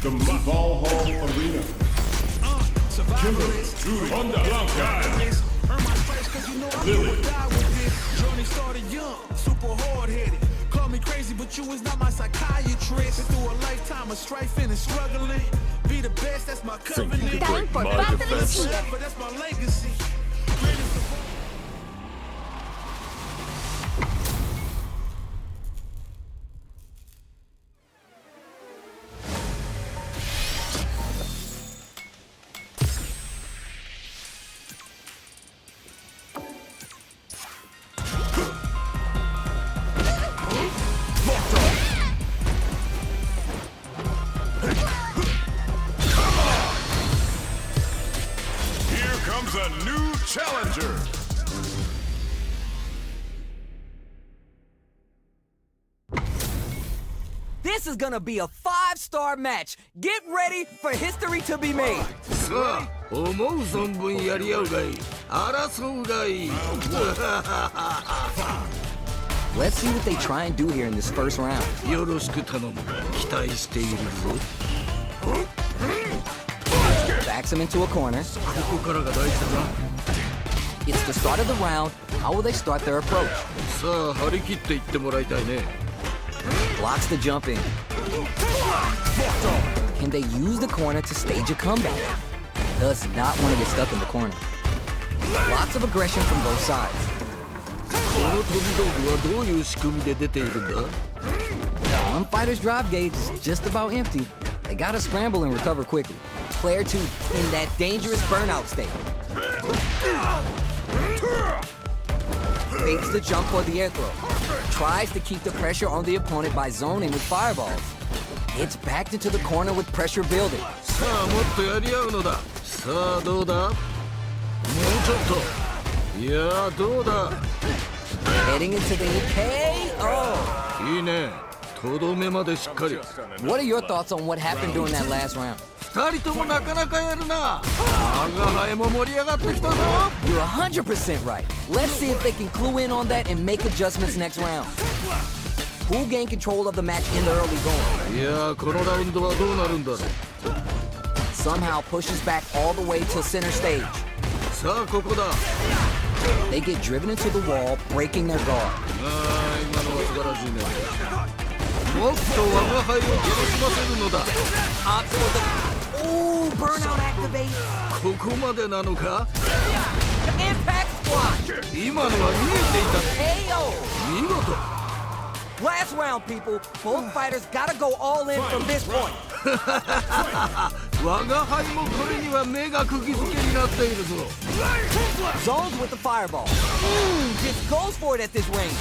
The Ball Hall Arena. Kimberly, Judy, Honda, Blanca, Lily. Journey started young, super hard-headed. Call me crazy, but you was not my psychiatrist. Been through a lifetime of strife and struggling. Be the best, that's my covenant. Forever, that's my legacy. A new challenger. This is gonna be a 5-star match. Get ready for history to be made. Let's see what they try and do here in this first round. Backs him into a corner. It's the start of the round. How will they start their approach? Blocks the jump in. Can they use the corner to stage a comeback? Does not want to get stuck in the corner. Lots of aggression from both sides. One fighter's drive gauge is just about empty. They gotta scramble and recover quickly. Player 2 in that dangerous burnout state. Fakes the jump for the air throw. Tries to keep the pressure on the opponent by zoning with fireballs. It's backed into the corner with pressure building. Heading into the KO. What are your thoughts on what happened during that last round? You're 100% right. Let's see if they can clue in on that and make adjustments next round. Who'll gain control of the match in the early going? Somehow pushes back all the way to center stage. They get driven into the wall, breaking their guard. Ooh, burnout activate. Impact squat. KO. Last round, people. Both fighters gotta go all in from this point. Zones with the fireball. Just goes for it at this range.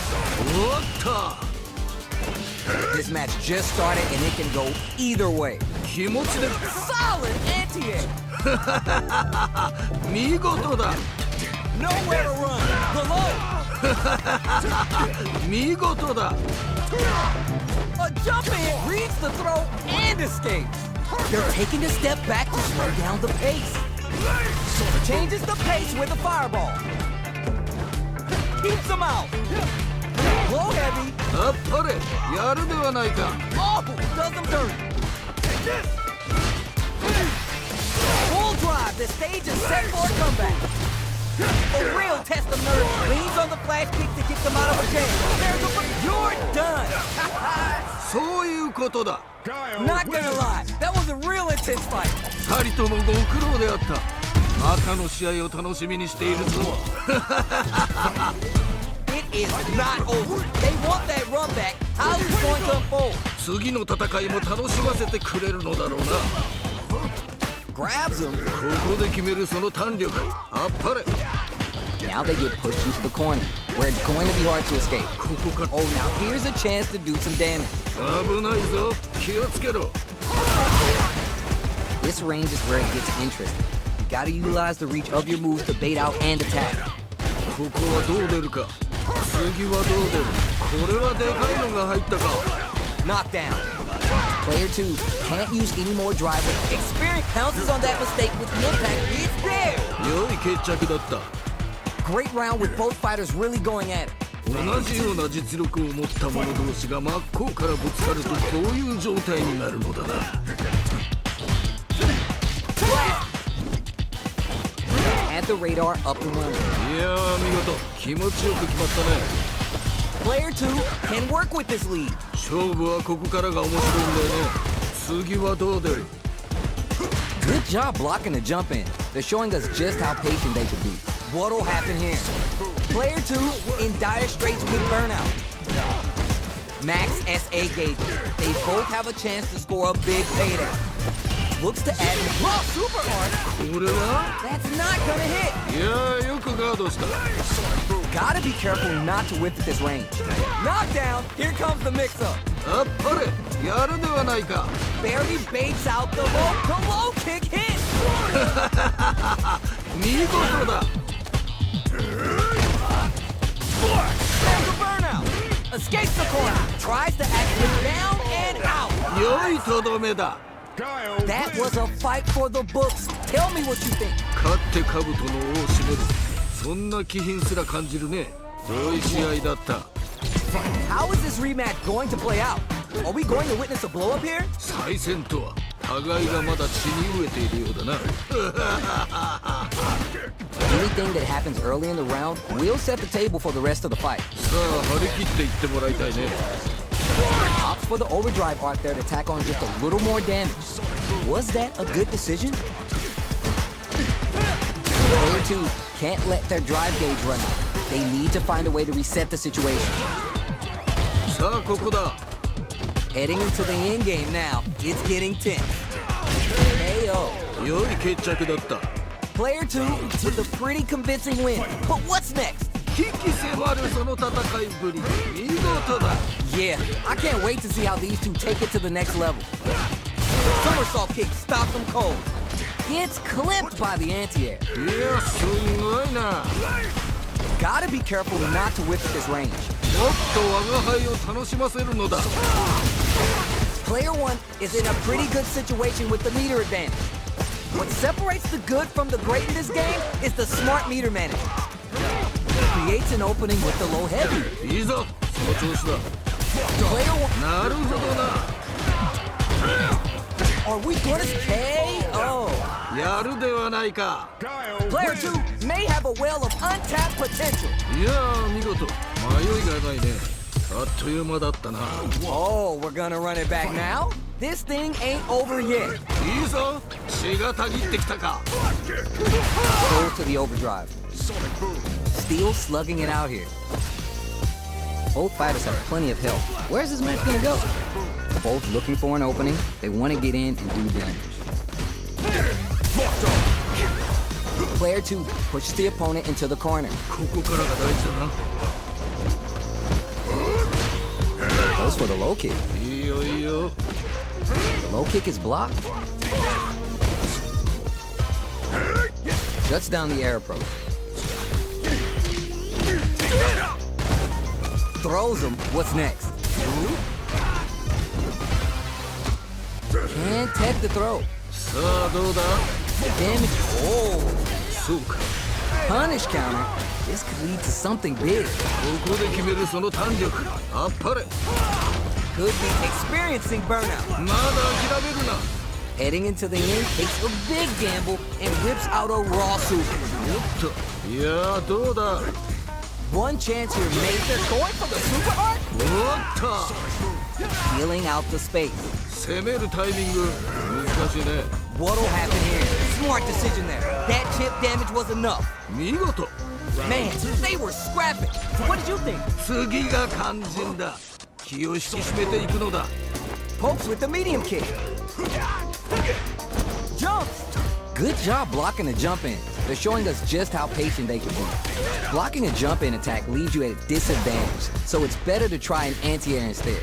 This match just started and it can go either way. Solid anti-air. Nowhere to run. Below. A jump in, reads the throw, and escapes. They're taking a step back to slow down the pace. Changes the pace with a fireball. Keeps them out. Low heavy. Oh, does them dirty. Full drive. The stage is set for a comeback. A real test of nerve. Leans on the flash kick to get them out of a jam. You're done. Not gonna lie, that was a real intense fight. It is not over. They want that run back. How is it going to unfold? Grabs him. Now they get pushed into the corner, where it's going to be hard to escape. Oh, now here's a chance to do some damage. This range is where it gets interesting. You gotta utilize the reach of your moves to bait out and attack. Knockdown. Player 2 can't use any more drive. Experience pounces on that mistake with the impact. It's there! Great round with both fighters really going at it. 同じような実力を持った者同士が真っ向からぶつかるとこういう状態になるのだな。Had the radar up and running. いやー見事気持ちよく決まったね。Player 2 can work with this lead. 勝負はここからが面白いんだよね。次はどう出る？ Good job blocking the jump in. They're showing us just how patient they can be. What'll happen here? Player 2 in dire straits with burnout. Max SA gauges. They both have a chance to score a big payday. Looks to add raw super hard. これは？ That's not gonna hit. いやーよくガードした。 Gotta be careful not to whip at this range. Knockdown. Here comes the mix-up. あっぱれやるではないか。 Barely baits out the low kick hit. 見事だ。 There's a burnout. Escapes the corner. Tries to activate down and out. 良いとどめだ。 Guile That was a fight for the books. Tell me what you think. 勝って兜の尾を締める。そんな気品すら感じるね。良い試合だった。 How is this rematch going to play out? Are we going to witness a blow up here? 再戦とは互いがまだ血に飢えているようだな。 Anything that happens early in the round will set the table for the rest of the fight. さあ張り切っていってもらいたいね。 Opts for the overdrive arc there to tack on just a little more damage. Was that a good decision? Player 2 can't let their drive gauge run out. They need to find a way to reset the situation. さあここだ。 Heading into the end game now. It's getting tense. KO. 良い決着だった。 Player 2 with a pretty convincing win. But what's next? 危機迫るその戦いぶり。見事だ。 Yeah, I can't wait to see how these two take it to the next level. Somersault kick stops them cold. Gets clipped by the anti-air. いやすごいな。 Gotta be careful not to whip at this range. もっと我が輩を楽しませるのだ。 Player 1 is in a pretty good situation with the meter advantage. What separates the good from the great in this game is the smart meter management. Creates an opening with the low heavy. いいぞその調子だ。 Player 1, なるほどな。 are we gonna KO? やるではないか。 Guile Player wins. 2 may have a well of untapped potential. いやー見事迷いがないね。あっという間だったな。 Oh, we're gonna run it back now? This thing ain't over yet. いいぞ血がたぎってきたか。 Goes to the overdrive. Still slugging it out here. Both fighters have plenty of health. Where's this match gonna go? Both looking for an opening. They want to get in and do damage. Player 2 pushes the opponent into the corner. ここからが大事だな。 Goes for the low kick. いいよいいよ。 The low kick is blocked. Shuts down the air approach. Throws him. What's next? Can't tech the throw. さあどうだ。 Damage. Oh. そうか。 Punish counter. This could lead to something big. ここで決めるその弾力。あっぱれ。 Could be experiencing burnout. まだ諦めるな。 Heading into the end, takes a big gamble and whips out a raw super. おっと。いやーどうだ。 One chance here, mate. They're going for the super arc? おっと。 Feeling out the space. 攻めるタイミング難しいね。 What'll happen here? Smart decision there. That chip damage was enough. 見事。 Man, they were scrapping. What did you think? 次が肝心だ。気を引き締めていくのだ。 Pokes with the medium kick. Jumps. Good job blocking the jump in. They're showing us just how patient they can be. Blocking a jump in attack leaves you at a disadvantage, so it's better to try an anti-air instead.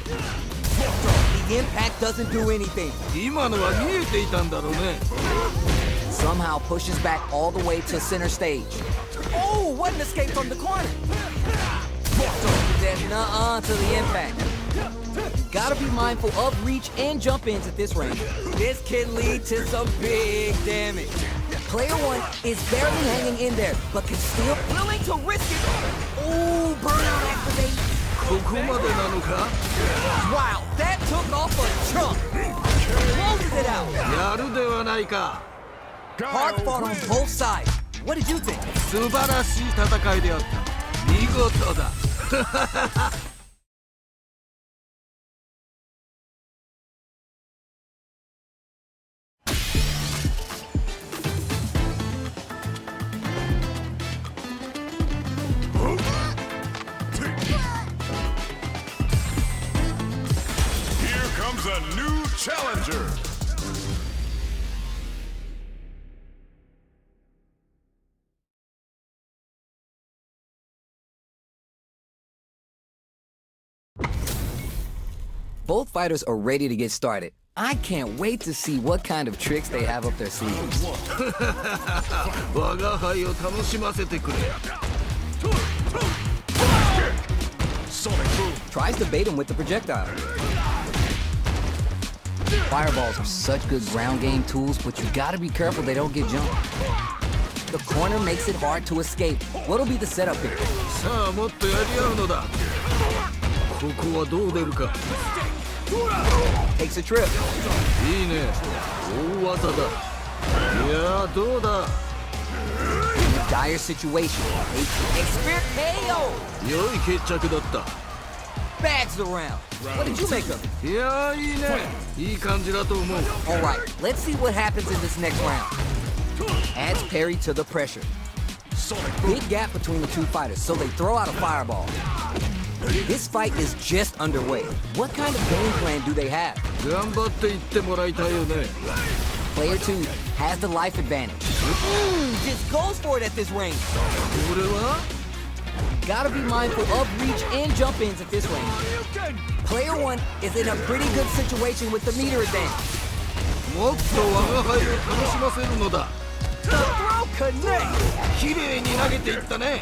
The impact doesn't do anything. 今のは見えていたんだろうね。 Somehow pushes back all the way to center stage. Oh, what an escape from the corner. There's nuh-uh to the impact. Gotta be mindful of reach and jump ins at this range. This can lead to some big damage. Player 1 is barely hanging in there, but can still willing to risk it. Oh, burnout activated. こまでなのか Wow, that took off a chunk. Closes it out. やるではないか Hard fought on both sides. What did you think? 素晴らしい戦いであった見事だ Here comes a new challenger. Both fighters are ready to get started. I can't wait to see what kind of tricks they have up their sleeves. 我が輩を楽しませてくれ Sonic boom. Tries to bait him with the projectile. Fireballs are such good ground game tools, but you gotta be careful they don't get jumped. The corner makes it hard to escape. What'll be the setup here? さあもっとやり合うのだここはどう出るか Takes a trip. いいね大技だいやどうだ In a dire situation. Expert KO. 良い決着だった Bags around. What did you make of it? いやいいねいい感じだと思う Alright, let's see what happens in this next round. Adds parry to the pressure. Big gap between the two fighters, so they throw out a fireball. This fight is just underway. What kind of game plan do they have? 頑張っていってもらいたいよね Player 2 has the life advantage. Just goes for it at this range. これは Gotta be mindful of reach and jump ins at this range. Player 1 is in a pretty good situation with the meter advantage. もっと我が輩を楽しませるのだ The throw connects. 綺麗に投げていったね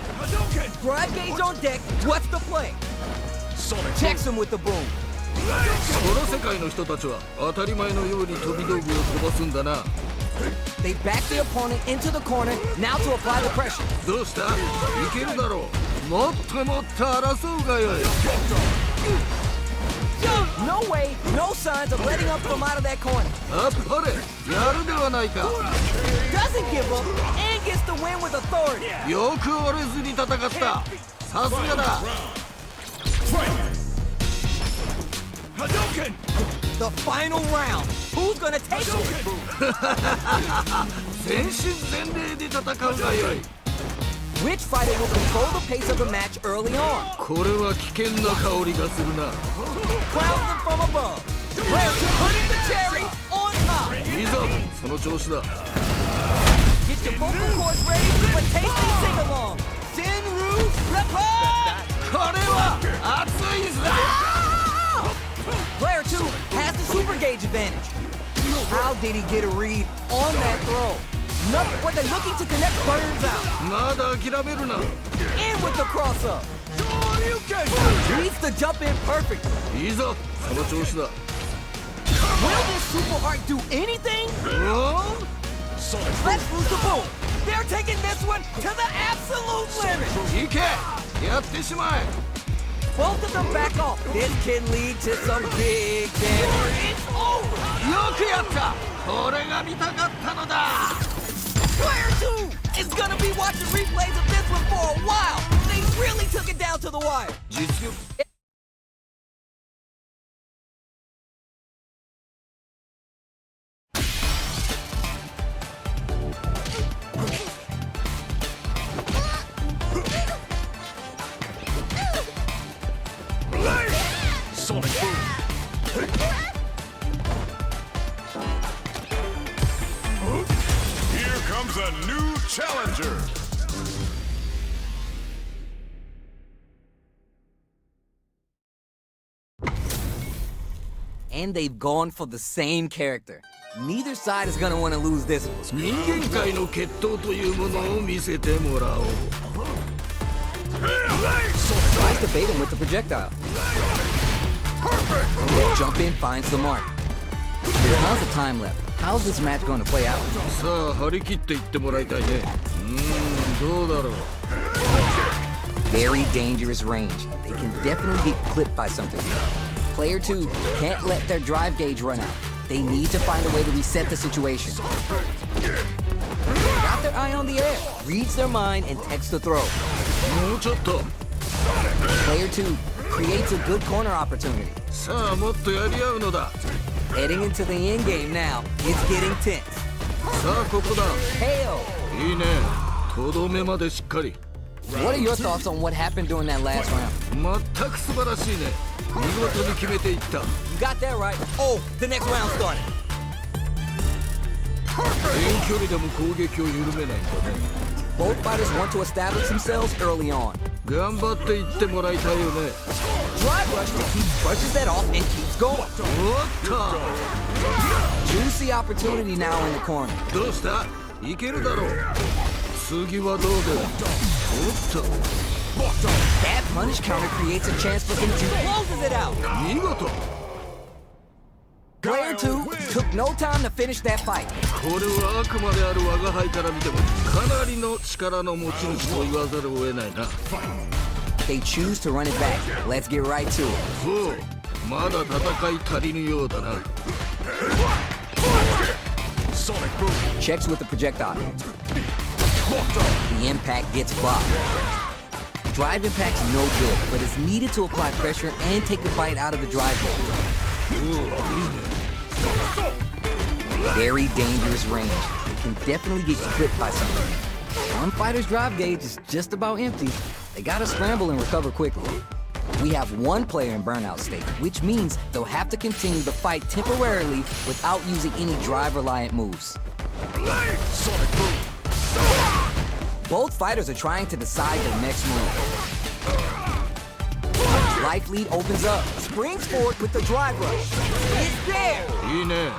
Drive gauge on deck. What's the play? Checks him with the boom. この世界の人たちは当たり前のように飛び道具を飛ばすんだな They back the opponent into the corner. Now to apply the pressure. どうしたいけるだろうもっともっと争うがよい No way, no signs of letting up from out of that corner. あっぱれやるではないか Doesn't give up and gets the win with authority. よく折れずに戦ったさすがだ The final round. Who's gonna take it? 全身全霊で戦うがよい Which fighter will control the pace of the match early on? これは危険な香りがするな Crowns them from above. Player 2 putting the cherry on top. いいぞその調子だ Get your vocal cords ready for tasty sing-along. Senru Report! これは熱いぜ Player 2 has the super gauge advantage. How did he get a read on that throw? Nothing. What they're looking to connect burns out. まだ諦めるな In with the cross-up. Reads the jump in perfect. いいぞその調子だ Will this super art do anything? お Let's lose the boom. They're taking this one to the absolute limit. いけやってしまえ Both of them back off. This can lead to some big damage. It's over. よくやったこれが見たかったのだ Player 2 is gonna be watching replays of this one for a while. They really took it down to the wire. 実力 Sonic boom. Here comes a new challenger. And they've gone for the same character. Neither side is gonna want to lose this one. 人間界の決闘というものを見せてもらおう Tries to bait him with the projectile. Jump in, finds the mark. How's the time left? How's this match going to play out? さあ張り切っていってもらいたいねどうだろう Very dangerous range. They can definitely get clipped by something. Player 2 can't let their drive gauge run out. They need to find a way to reset the situation. Got their eye on the air, reads their mind, and texts the throw. もうちょっと Player 2 creates a good corner opportunity. さあもっとやり合うのだ Heading into the end game now, it's getting tense. さあここだ Hell! いいねとどめまでしっかり What are your thoughts on what happened during that last round? 全く素晴らしいね見事に決めていった You got that right. Oh, the next round started. 遠距離でも攻撃を緩めないんだね Both fighters want to establish themselves early on. 頑張っていってもらいたいよね Drive rush to keep brushes that off and keeps going. おっと Juicy opportunity now in the corner. どうしたいけるだろう次はどうだおっと That punish counter creates a chance for him to closes it out. 見事 Player 2 took no time to finish that fight. これはあくまである我が輩から見てもかなりの力の持ち主と言わざるを得ないな They choose to run it back. Let's get right to it. そうまだ戦い足りぬようだな Checks with the projectile. The impact gets blocked. Drive impact's no good, but it's needed to apply pressure and take the fight out of the drive gauge. Very dangerous range. It can definitely get clipped by something. One fighter's drive gauge is just about empty. They gotta scramble and recover quickly. We have one player in burnout state, which means they'll have to continue the fight temporarily without using any drive-reliant moves. Both fighters are trying to decide their next move. Life lead opens up, springs forward with the drive rush. It's there! いいね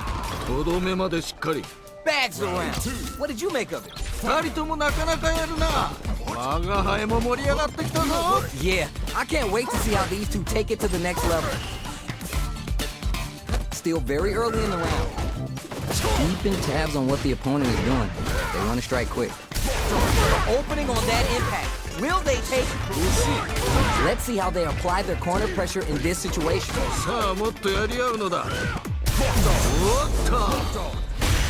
とどめまでしっかり Bags around. What did you make of it? 二人ともなかなかやるな我が輩も盛り上がってきたぞ Yeah, I can't wait to see how these two take it to the next level. Still very early in the round. Keeping tabs on what the opponent is doing. They want to strike quick. Opening on that impact. Will they take it? Let's see how they apply their corner pressure in this situation. さあもっとやり合うのだおっと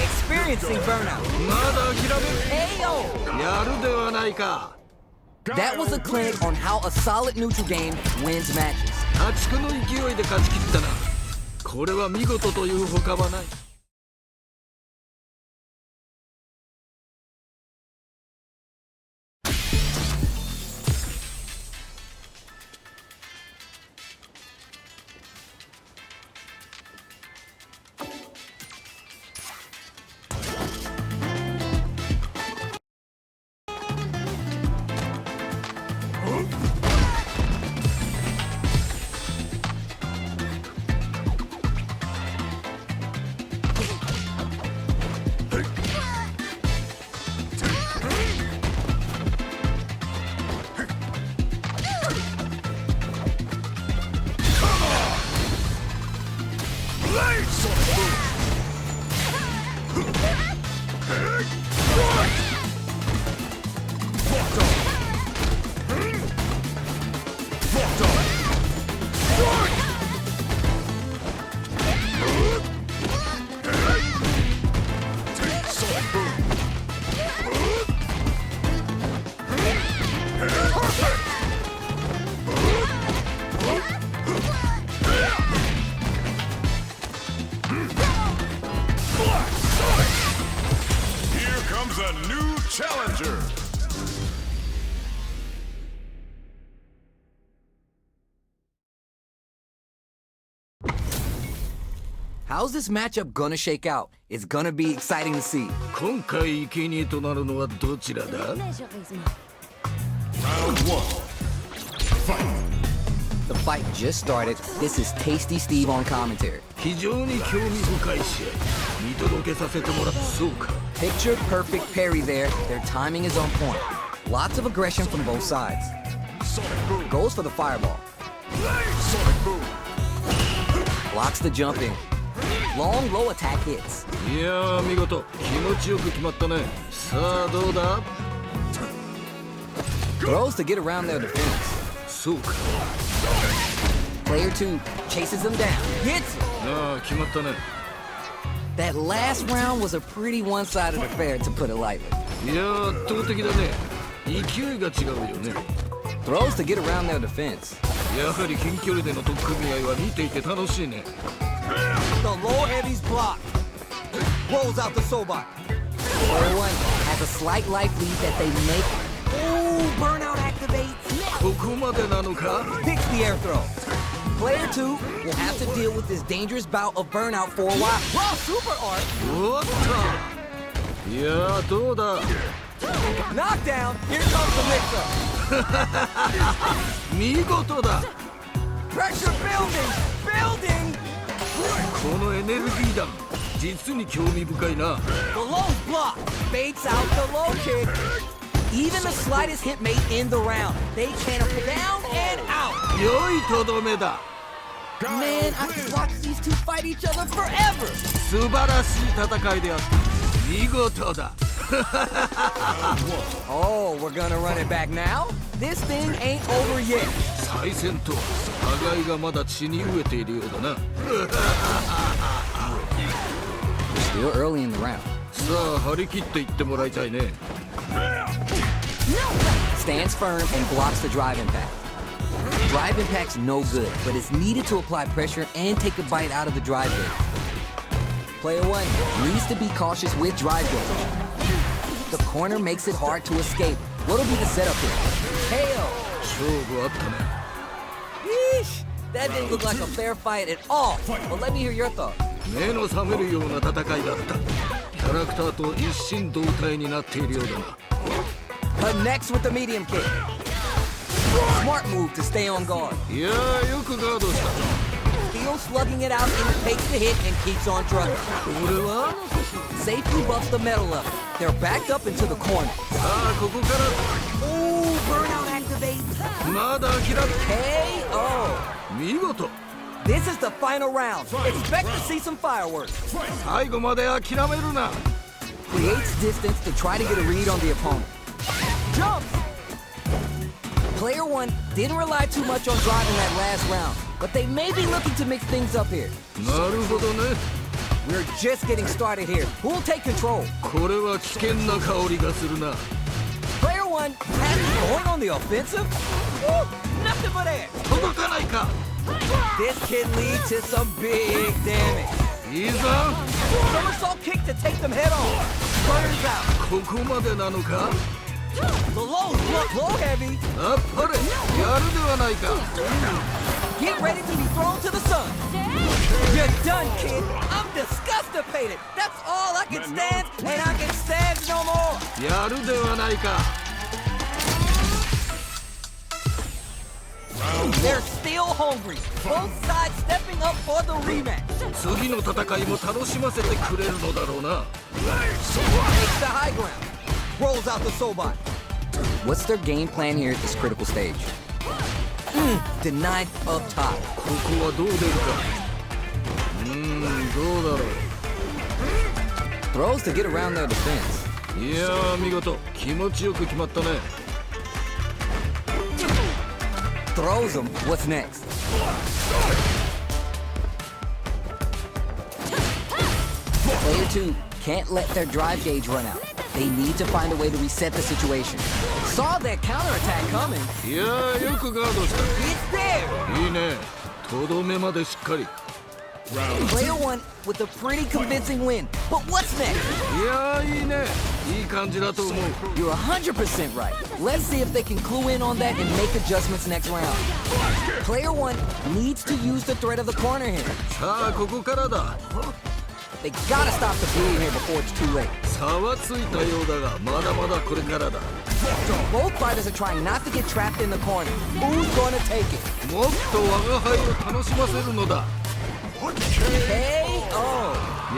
Experiencing burnout. まだ諦め Ayo! やるではないか That was a clinic on how a solid neutral game wins matches. 破竹の勢いで勝ち切ったなこれは見事というほかはない Here comes a new challenger. How's this matchup gonna shake out? It's gonna be exciting to see. 今回生贄となるのはどちらだ Round one. Fight. The fight just started. This is Tasty Steve on commentary. 非常に興味深い試合見届けさせてもらったそうか Picture perfect parry there. Their timing is on point. Lots of aggression from both sides. Goes for the fireball. Blocks the jump in. Long low attack hits. いやー見事気持ちよく決まったねさあどうだ Throws to get around their defense. そうか。 Player 2 chases them down. Hits it. ああ、決まったね。 That last round was a pretty one-sided affair, to put it lightly. いや、圧倒的だね。勢いが違うよね。 Throws to get around their defense. やはり近距離での取っ組み合いは見ていて楽しいね。 The low heavy's blocked. Rolls out the Sobot. Player 1 has a slight life lead that they make. Ooh, burnout activates. ここまでなのか？ Picks the air throw. Player 2 will have to deal with this dangerous bout of burnout for a while. Wow, super art. おっと。いや、どうだ。 Knockdown. Here comes the mix-up. 見事だ。 Pressure building. このエネルギー弾、実に興味深いな。 The low's blocked. Baits out the low kick. Even the slightest hit made in the round. They can down and out. 良いとどめだ。 Man, I could watch these two fight each other forever. 素晴らしい戦いであった。見事だ。 Oh, we're gonna run it back now? This thing ain't over yet. 再戦と互いがまだ血に飢えているようだな。 Still early in the round. さあ、張り切っていってもらいたいね。 Stands firm and blocks the drive impact. Drive impact's no good, but it's needed to apply pressure and take a bite out of the drive gauge. Player 1 needs to be cautious with drive gauge. The corner makes it hard to escape. What'll be the setup here? KO! 勝負あったね。 Yeesh! That didn't look like a fair fight at all. But let me hear your thoughts. 目の覚めるような戦いだった。キャラクターと一心同体になっているようだな。 Connects with the medium kick. Smart move to stay on guard. いやー、よくガードした。 Still slugging it out and takes the hit and keeps on trucking. これは Safely buffs the metal level. They're backed up into the corner. さあ、ここから Ooh, burnout activates. まだ諦め KO. 見事。 This is the final round. Expect to see some fireworks. 最後まで諦めるな。 Creates distance to try to get a read on the opponent. Jumps. Player 1 didn't rely too much on driving that last round, but they may be looking to mix things up here. なるほどね。 We're just getting started here. Who'll take control? これは危険な香りがするな。 Player 1 has going on the offensive? Woo, nothing but air. 届かないか。 This can lead to some big damage. いいぞ。 Somersault kick to take them head on. Burns out. ここまでなのか。 The low's low heavy. あっぱれ、やるではないか。 Get ready to be thrown to the sun. You're done, kid. I'm disgustipated. That's all I can stand, and I can stand no more. やるではないか。 They're still hungry. Both sides stepping up for the rematch. 次の戦いも楽しませてくれるのだろうな。 Takes the high ground. Rolls out the Sobot. What's their game plan here at this critical stage? Denied up top. ここはどう出るか。どうだろ Throws to get around their defense. う。いやー、見事。気持ちよく決まったね。 Throws them. What's next? Player 2 can't let their drive gauge run out. They need to find a way to reset the situation. Saw that counterattack coming. いやー、よくガードした。 It's there. いいね。とどめまでしっかり。 Player 1 with a pretty convincing win. But what's next? いやー、いいね。いい感じだと思う。 You're 100% right. Let's see if they can clue in on that and make adjustments next round. Player 1 needs to use the threat of the corner here. さあ、ここからだ。 They gotta stop the bleeding here before it's too late. 差はついたようだが、まだまだこれからだ。 Both fighters are trying not to get trapped in the corner. Who's gonna take it? もっと我が輩を楽しませるのだ。 KO.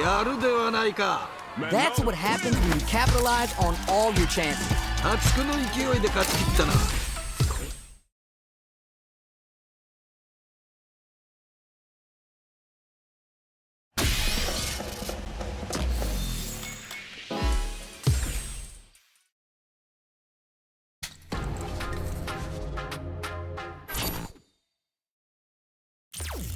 やるではないか。 That's what happens when you capitalize on all your chances. 破竹の勢いで勝ち切ったな。Arena.